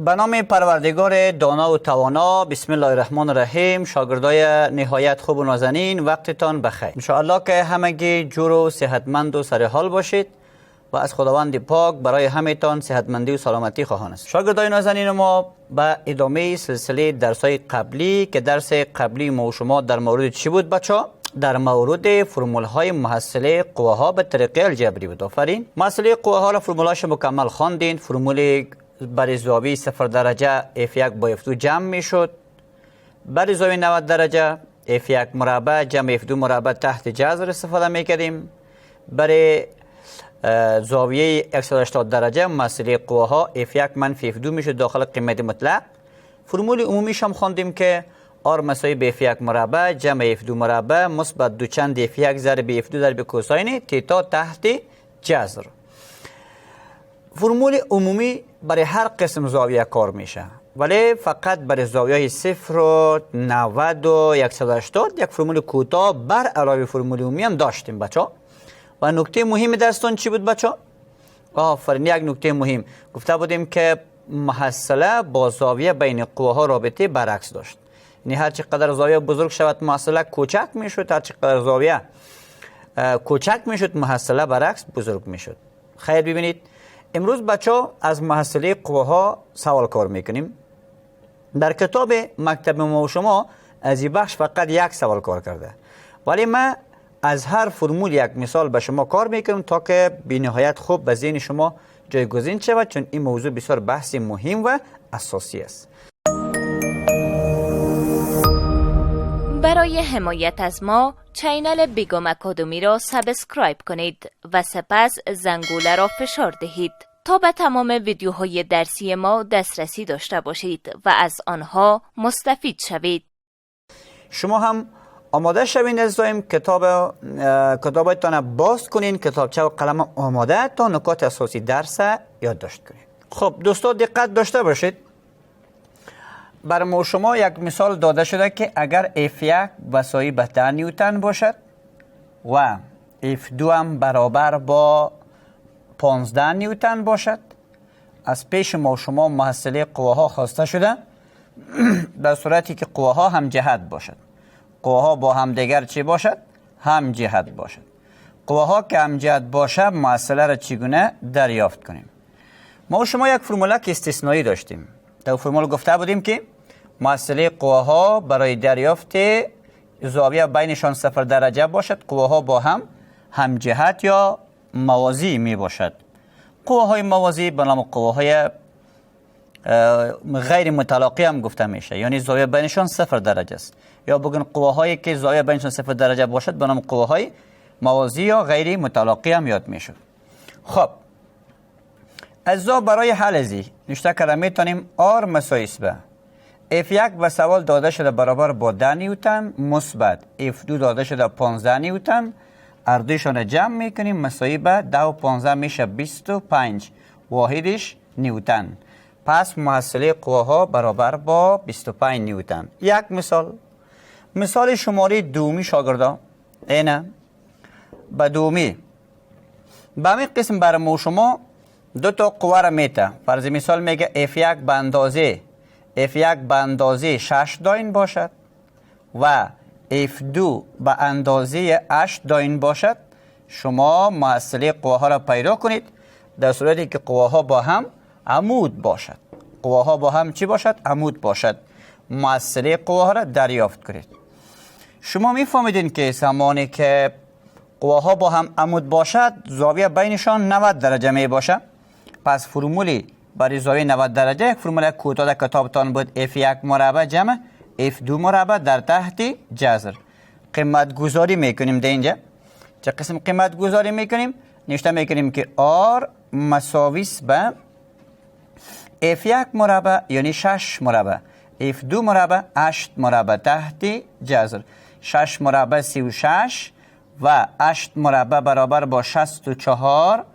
به نام پروردگار دانا و توانا. بسم الله الرحمن الرحیم. شاگردای نهایت خوب و نازنین، وقتتان بخیر. انشاءالله که همگی جور و صحتمند و سر حال باشید و از خداوند پاک برای همتان صحتمندی و سلامتی خواهان است. شاگردای نازنین ما به ادامه سلسله درسای قبلی که درس قبلی ما و شما در مورد چی بود بچه‌ها؟ در مورد فرمول های محصله قواها به طریق الجبری بود. آفرین. محصله قواها را فرمولاش مکمل خواندین. فرمول برای زاویه 0 درجه F1 با F2 جمع می شد. برای زاویه 90 درجه F1 مربع جمع F2 مربع تحت جذر استفاده می کردیم. برای زاویه 180 درجه محصله قواها F1 منفی F2 می شد داخل قیمت مطلق. فرمول عمومیش هم خواندیم که R مساوی به F1 مربع جمع F2 مربع مثبت 2 چند F1 ضرب F2 ضرب کوساین تیتا تحت جذر. فرمول عمومی برای هر قسم زاویه کار میشه، ولی فقط برای زاویه 0 و 90 و 180 یک فرمول کوتاه بر علاوه فرمول عمومی هم داشتیم بچه. و نکته مهم درستان چی بود بچه؟ آفرین، یک نکته مهم گفته بودیم که محصله با زاویه بین قواها رابطه برعکس داشت. یعنی هر چقدر زاویه بزرگ شود محصله کوچک میشد، هر چقدر زاویه کوچک میشد محصله برعکس بزرگ میشد. خیر ببینید، امروز بچه از محصله قواها سوال کار میکنیم. در کتاب مکتب ما و شما از این بخش فقط یک سوال کار کرده، ولی من از هر فرمول یک مثال به شما کار میکنم تا که بی نهایت خوب به ذهن شما جایگزین شود، چون این موضوع بسیار بحثی مهم و اساسی است. برای حمایت از ما چینل بیگم اکادمی را سابسکرایب کنید و سپس زنگوله را فشار دهید تا به تمام ویدیوهای درسی ما دسترسی داشته باشید و از آنها مستفید شوید. شما هم آماده شوید عزیزایم، کتابتان باز کنین، کتابچه و قلم آماده تا نکات اساسی درس یادداشت کنید. خب دوستان دقت داشته باشید. بر ما شما یک مثال داده شده که اگر F1 بساوی به 10 نیوتن باشد و F2 هم برابر با 15 نیوتن باشد، از پیش ما شما محصله قواها خواسته شده در صورتی که قواها هم جهت باشد. قواها با هم دیگر چی باشد؟ هم جهت باشد. قواها که هم جهت باشد محصله را چگونه دریافت کنیم؟ ما شما یک فرمولک استثنایی داشتیم. در فرمول گفته بودیم که محصله قواها برای دریافت زاویه بینشان 0 درجه باشد، قواها با هم جهت یا موازی می باشد. قواهای موازی به نام قواهای غیر متلاقی هم گفته میشه، یعنی زاویه بینشان 0 درجه است. یا بگن قواهایی که زاویه بینشان 0 درجه باشد به نام قواهای موازی یا غیر متلاقی هم یاد میشد. خب اجزا برای حل ازی نشته کرده میتونیم R مساوی به F1 به سوال داده شده برابر با 10 نیوتن مثبت F2 داده شده 15 نیوتن، اردویشان جمع میکنیم مساوی به 10 و 15 میشه 25 واحدش نیوتن. پس محصله قواها برابر با 25 نیوتن. یک مثال شماره دومی شاگردا اینه. به دومی به همین قسم برای ما شما دو تا قوه را میته. فرض مثال میگه F1 به اندازه 6 داین باشد و F2 به اندازه 8 داین باشد. شما محصله قواها را پیدا کنید در صورتی که قواها با هم عمود باشد. قواها با هم چی باشد؟ عمود باشد. محصله قواها را دریافت کنید. شما میفهمیدین که زمانی که قواها با هم عمود باشد زاویه بینشان 90 درجه می باشد. پس فرمولی برای زاویه 90 درجه یک فرمول کوتاه در کتابتان بود F1 مربع جمع F2 مربع در تحت جذر. قیمت گذاری میکنیم در اینجا. چه قسم قیمت گذاری میکنیم؟ نوشته میکنیم که R مساوی به F1 مربع یعنی 6 مربع F2 مربع 8 مربع تحت جذر. 6 مربع 36 و 8 مربع برابر با 64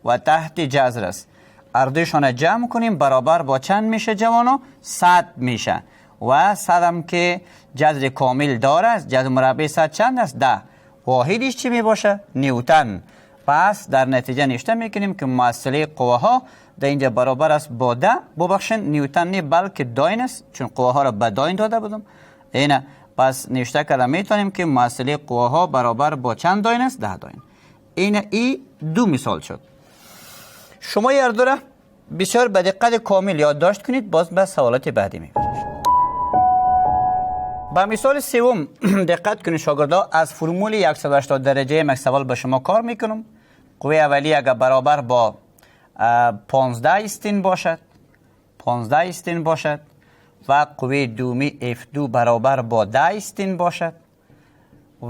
و تحت جذر است. اردویشان جمع کنیم برابر با چند میشه جوانو؟ 100 میشه. و 100 هم که جذر کامل داره، جذر مربع 100 چند است؟ 10. واحدش چی می باشه؟ نیوتن. پس در نتیجه نوشته میکنیم که محصله قواها در اینجا برابر است با 10. ببخشید نیوتن نه بلکه داین است، چون قواها را به داین داده بودم. اینه پس نوشته کردم میتونیم که محصله قواها برابر با چند داین است؟ 10 داین. این دو مثال شد. شما هر دو را بسیار به دقت کامل یادداشت کنید، باز به سوالات بعدی می‌پردازیم. با مثال سوم دقت کنید شاگردا، از فرمول 180 درجه یک سوال به شما کار میکنم. قوه اولیه اگر برابر با 15 استین باشد، 15 استین باشد و قوه دومی F2 برابر با 10 استین باشد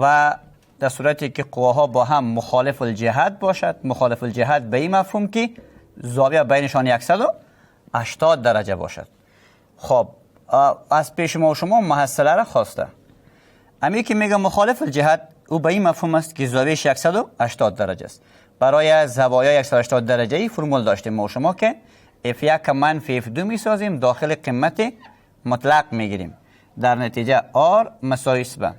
و در صورتی که قوه ها با هم مخالف الجهت باشد، مخالف الجهت به این مفهوم که زاویه بینشان 180 درجه باشد. خب از پیش ما و شما محصله را خواسته. امی که میگه مخالف الجهت او به این مفهوم است که زاویهش 180 درجه است. برای زوایای 180 درجه ای فرمول داشتیم ما و شما که F1 منفی F2 میسازیم، داخل قیمت مطلق میگیریم. در نتیجه R مساوی است به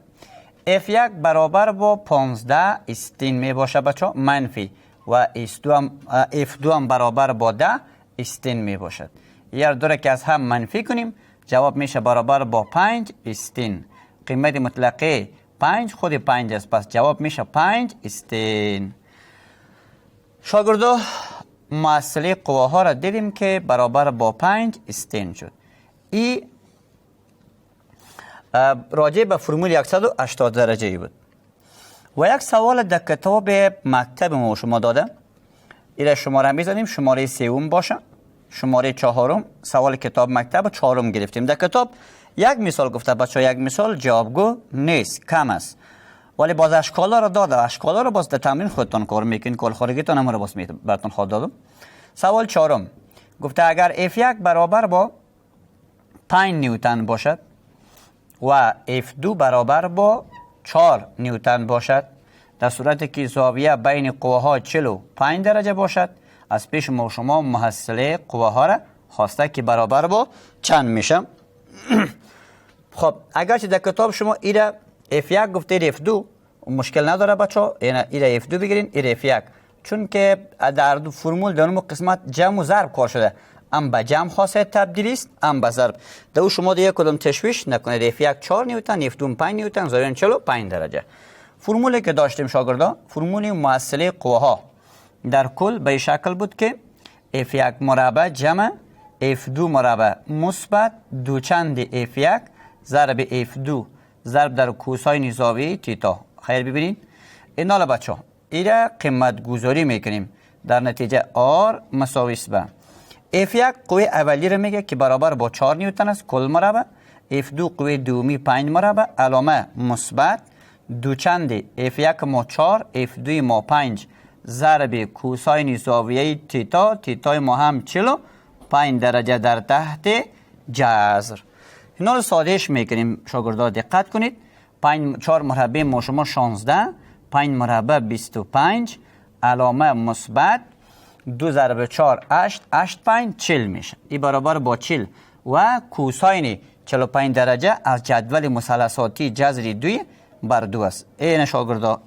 F1 برابر با 15 استین می باشه بچه منفی و F2 هم برابر با 10 استین می باشد. یه دو را که از هم منفی کنیم جواب میشه برابر با 5 استین. قیمت مطلقه 5 خود 5 است، پس جواب میشه 5 استین. شاگردا محصله قواها را دیدیم که برابر با 5 استین شد. این راجع به فرمول 180 درجه ای بود. و یک سوال در کتاب مکتب ما شما داده، این شماره میزنیم، شماره 3 باشه، شماره 4 سوال کتاب مکتب 4 گرفتیم. در کتاب یک مثال گفته بچه، یک مثال جوابگو نیست، کم است، ولی باز اشکالا را داده. اشکالا را باز در تمرین خودتان کار میکنین، کل خارگیتان هم را باز براتون خواهد دادم. سوال 4 گفته اگر F1 برابر با 5 نیوتن باشد و F2 برابر با 4 نیوتن باشد، در صورتی که زاویه بین قواها 45 درجه باشد، از پیش ما شما محصله قواها را خواسته که برابر با چند میشه. خب اگرچه در کتاب شما ایره F1 گفته F2 مشکل نداره بچه، ایره F2 بگیرین، ایره F1، چون که در فرمول در اون قسمت جمع و ضرب کار شده، ام به جمع خاصه تبدیلی است، ام به ضرب. در شما دیگه کدام تشویش نکنید. F1 4 نیوتن، F2 5 نیوتن، زاویه 45 درجه. فرمولی که داشتیم شاگردا، فرمول محصله قواها در کل به شکل بود که F1 مربع جمع F2 مربع مثبت دوچند F1 ضرب F2 ضرب در کوساین زاویه تیتا. خیر ببینید این حالا بچه ایره قیمت گذاری میکنیم، در نتیجه R مساوی است به F1 قوه اولی رو میگه که برابر با 4 نیوتن است کل مربع، F2 قوه دومی 5 مربع علامه مثبت دوچند F1 ما 4 F2 ما 5 ضرب کوساین زاویه تیتا، تیتای ما هم 45 درجه در تحت جذر. اینا رو سادهش میکنیم شاگردا، دقت کنید. 4 مربع ما شما 16، 5 مربع 25 علامه مثبت 2 ضرب 4 8 8 5 40 میشه. این برابر با 40 و کوساین 45 درجه از جدول مثلثاتی جذر 2 بر 2 است. این شاگردا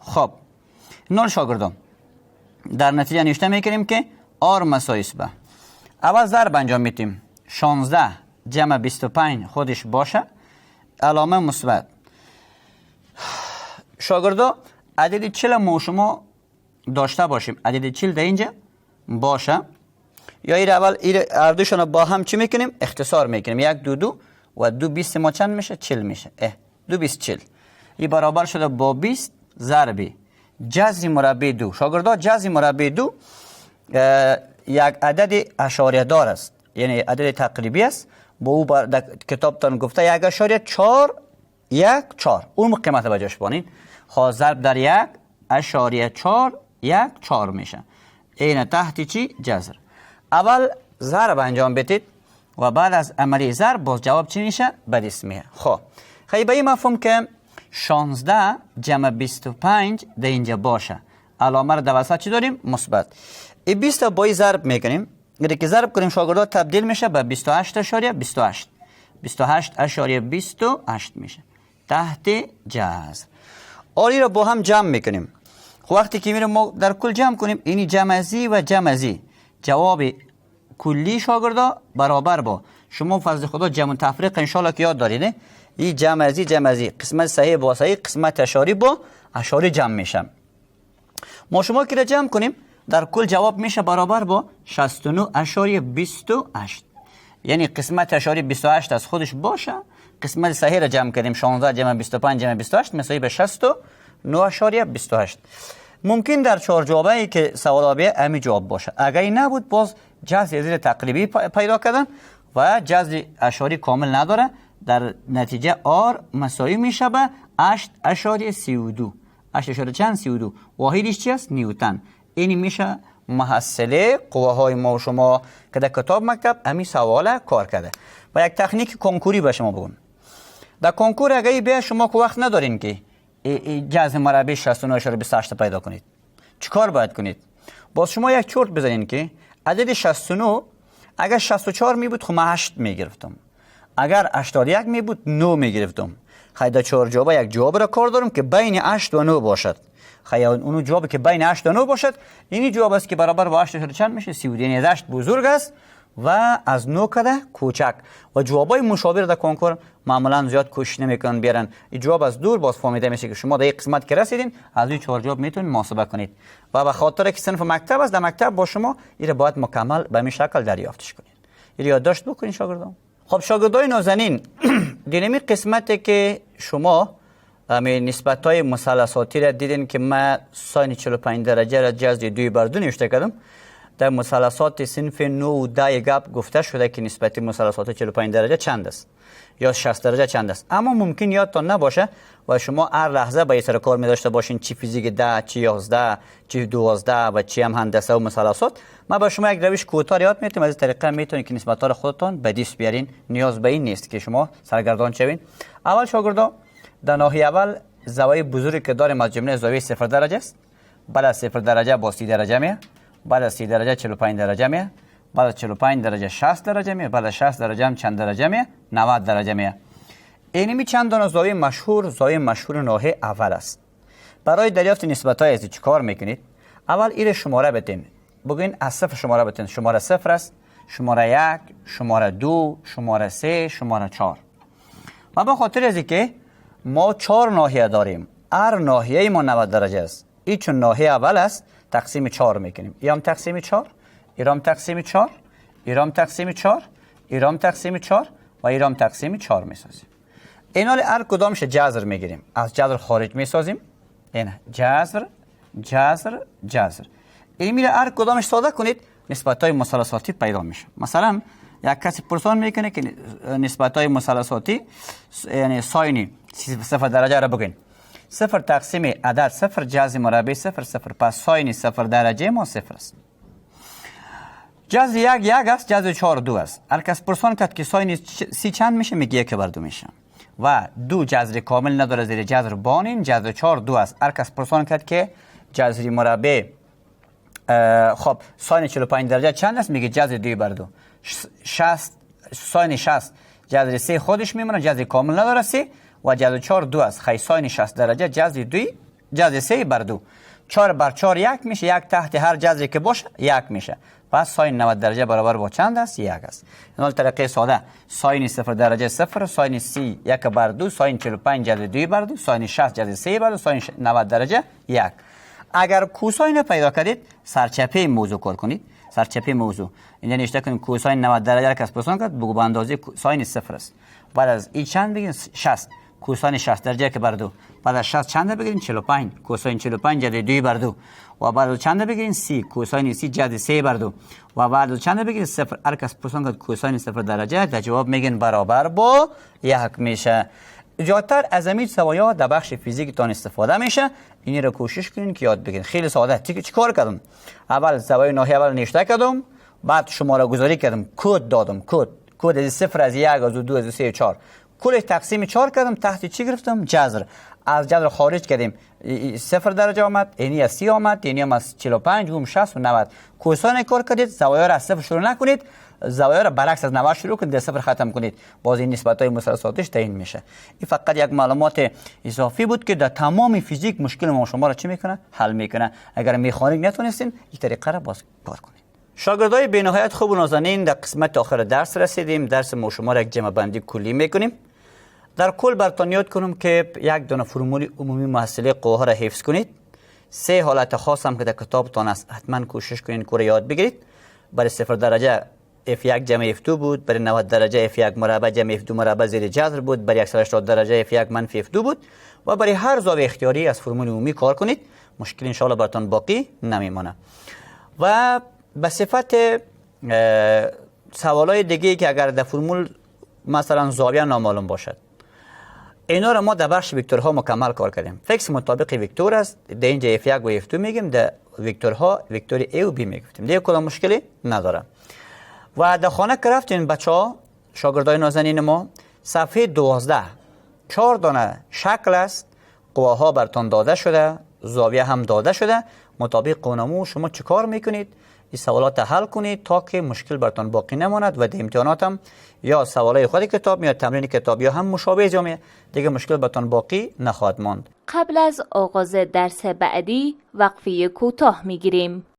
خب نور شاگردان در نتیجه نوشته میکنیم که R مساوی است به اول ضرب انجام میدیم، 16 جمع 25 خودش باشه علامه مثبت. شاگردا عدد 40 ما شما داشته باشیم، عدد 40 در اینجا باشه، یا این اول هر دوشون با هم چی میکنیم؟ اختصار میکنیم. 1 2 2 و 2 20 ما چند میشه؟ 40 میشه. 2 20 40 این برابر شده با 20 ضرب جذر مربع 2. شاگردا جذر مربع 2 یک عدد اشاریه دار است، یعنی عدد تقریبی است. با او در کتابتان گفته 1.414 اون قیمت به جاش بانین، خواهد ضرب در 1.414 میشه. این تحت چی؟ جذر. اول ضرب انجام بدید و بعد از عملی ضرب باز جواب چی میشه؟ به دست میه. خب خیلی به این مفهوم که 16 جمع 25 در اینجا باشه، علامه رو در وسط چی داریم؟ مثبت. این 20 با این ضرب میکنیم، اگه که ضرب کنیم شاگردا تبدیل میشه به 28.28 28.28 میشه تحت جذر. آلی رو با هم جمع میکنیم. وقتی که میریم ما در کل جمع کنیم، اینی جمع زی و جمع زی جواب کلی شاگردا برابر با شما فضل خدا جمع تفریق انشالله که یاد دارید. این جمع از قسمت صحیح با صحیح، قسمت اشاری با اشاری جمع میشم. ما شما که جمع کنیم در کل جواب میشه برابر با 69.28. یعنی قسمت اشاری 28 از خودش باشه، قسمت صحیح را جمع کردیم 16 جمع 25 جمع 28 مساوی به 69.28. ممکن در 4 جوابی که سوال بیه امی جواب باشه. اگر این نبود باز جذر زیر تقریبی پیدا کردن و جذر اشاری کامل نداره. در نتیجه آر مساوی میشه به 8.32. 8.32 واحدش چی است؟ نیوتن. این میشه محصله قواهای ما و شما که در کتاب مکتب امی سوال کار کرده. و یک تکنیک کنکوری به شما بگم. در کنکور اگه بیا شما که وقت ندارین که جذر مربع 69.28 پیدا کنید، چیکار باید کنید؟ باز شما یک چرت بزنین که عدد 69 اگر 64 می بود خب من 8 می گرفتم، اگر 81 می بود 9 می گرفتم. خیلی در 4 جواب یک جواب را کار دارم که بین 8 و 9 باشد. خیلی اون جوابی که بین 8 و 9 باشد، اینی جواب است که برابر با 8 چند میشه؟ 32. یعنی 8 بزرگ است و از 9 کده کوچک. و جوابای مشابه در کنکور معمولا زیاد کوشش نمیکنن بیارن. این جواب از دور باز فهمیده میشه که شما در این قسمت که رسیدین از این 4 جواب میتونید محاسبه کنید. و به خاطر که صنف مکتب است، در مکتب با شما این باید مکمل به این شکل دریافتش کنید. این یادداشت بکنید شاگردان. خب شاگردای نازنین، دینمی قسمتی که شما نسبت‌های مثلثاتی را دیدین که من ساین 45 درجه را جذر 2/2 نوشته کردم. در مثلثات صنف 9 و 10 گپ گفته شده که نسبت مثلثات 45 درجه چند است یا 60 درجه چند است. اما ممکن یادتان نباشه و شما هر لحظه با این سر کار می داشته باشین، چی فیزیک 10 چی 11 چی 12 و چی هم هندسه و مثلثات. ما با شما یک روش کوتاه یاد میتونم. از این طریقه میتونید که نسبت‌ها را خودتان به دست بیارین. نیاز به این نیست که شما سرگردان شوین. اول شاگردا در ناحیه اول زاویه بزرگی که داریم از جمله زاویه 0 درجه است. بعد از 0 درجه با 30 درجه میه. بعد از 30 درجه 45 درجه میه. بعد از 45 درجه 60 درجه میه. بعد از 60 درجه هم چند درجه میه؟ 90 درجه میه. اینمی چند دانه زاویه مشهور ناحیه اول است. برای دریافت نسبت‌های از چی کار میکنید؟ اول این شماره بتین. بگین از 0 شماره بتین. شماره 0 است، شماره 1، شماره 2، شماره 3، شماره 4. و به خاطر از اینکه ما 4 ناحیه داریم، هر ناحیه ما 90 درجه است. این چون ناحیه اول است تقسیم 4 میکنیم. ایرام تقسیم 4، ایرام تقسیم 4، ایرام تقسیم 4، ایرام تقسیم 4 و ایرام تقسیم 4 میسازیم. اینا هر کدامش جذر میگیریم. از جذر خارج میسازیم. این جذر جذر جذر. این میره هر کدامش ساده کنید نسبت‌های مثلثاتی پیدا میشه. مثلا یک کسی پرسان میکنه که نسبت‌های مثلثاتی یعنی ساین 0 درجه را بگین. 0 تقسیم عدد 0 جذر مربع 0 0. پس ساین 0 درجه ما 0 است. جذر 1 است، جذر 4 2 است. هر کس پرسان کرد که ساین 30 چند میشه؟ میگه 1/2 میشه. و 2 جذر کامل نداره زیر جذر بانین، جذر 4 2 است. هر کس پرسان کرد که جذر مربع خب ساین 45 درجه چند است؟ میگه جذر 2/2. 60 ساین 60 جذر 3 خودش میمونه، جذر کامل نداره 3 و جذر 4 2 است. خیلی ساین 60 درجه جذر 2 جذر 3/2. 4 بر 4 1 میشه. 1 تحت هر جذری که باشه 1 میشه. پس ساین 90 درجه برابر با چند است؟ 1 است. این طریقه ساده. ساین 0 درجه 0، ساین 30 1/2، ساین 45 جذر 2/2، ساین 60 جذر 3/2، ساین 90 درجه 1. اگر کوساین پیدا کردید سرچپه موضوع کار کنید. سرچپه موضوع اینجا نوشته کنید کوساین 90 درجه را کس پرسان کرد بگو به اندازه ساین 0 است. بعد از این چند بگیرید 60 کوساین 60 درجه که بر 2. بعد از 60 چند بگیرید 45 کوساین 45 جذر 2/2. و بعد از چند بگیرید 30 کوساین 30 جذر 3/2. و بعد از چند بگیرید 0. هر کس پرسان کرد کوساین 0 درجه در جواب میگن برابر با 1 میشه. زیادتر از امید سوایا در بخش فیزیک تان استفاده میشه. این رو کوشش کنین که یاد بگیرین. خیلی ساده. چیکار کردم؟ اول زاویه ناحیه اول نوشته کردم، بعد شماره گذاری کردم، کد دادم. کد از 0 از 1 از 2 از 3 4. کل تقسیم 4 کردم. تحت چی گرفتم؟ جذر. از جذر خارج کردیم 0 درجه آمد، اینی از 30 آمد، اینی هم از 45 هم 60 و 90. کوساین کار کردید زوایا را از 0 شروع نکنید، زوایا را برعکس از 90 شروع کنید، 0 ختم کنید. باز این نسبت‌های مثلثاتش تعیین میشه. این فقط یک معلومات اضافی بود که در تمام فیزیک مشکل ما شما را چی میکنه؟ حل میکنه. اگر مکانیک نتونستین این طریقه را باز کار کنید. شاگردای به نهایت خوب و نازنین، در قسمت آخر درس رسیدیم. درس ما شما را یک جمع بندی کلی میکنیم. در کل براتون یاد کنم که یک دونه فرمول عمومی محصله قوه را حفظ کنید. 3 حالت خاص هم که در کتابتان است، حتما کوشش کنید که یاد بگیرید. برای 0 درجه F1 جمع F2 بود، برای 90 درجه F1 مربع جمع F2 مربع زیر جذر بود، برای 180 درجه F1 منفی F2 بود و برای هر زاویه اختیاری از فرمول عمومی کار کنید. مشکل ان شاء الله براتون باقی نمیمونه. و به صفت سوالای دیگه که اگر در فرمول مثلا زاویه نامعلوم باشد، اینا را ما در بخش وکتورها مکمل کار کردیم. فیکس مطابق وکتور است، در اینجا F1 و F2 میگیم، در وکتورها وکتور A و B میگفتیم. دیگه کدام مشکلی نداره. و در خانه که رفتین بچه‌ها، شاگردای نازنین ما، صفحه 12 4 دانه شکل است، قوه ها براتون داده شده، زاویه هم داده شده. مطابق قانون شما چیکار میکنید؟ این سوالات حل کنید تا که مشکل براتون باقی نماند و در امتحانات هم یا سوالای خود کتاب یا تمرین کتاب یا هم مشابه جامعه دیگه مشکل براتون باقی نخواهد ماند. قبل از آغاز درس بعدی وقفه کوتاه میگیریم.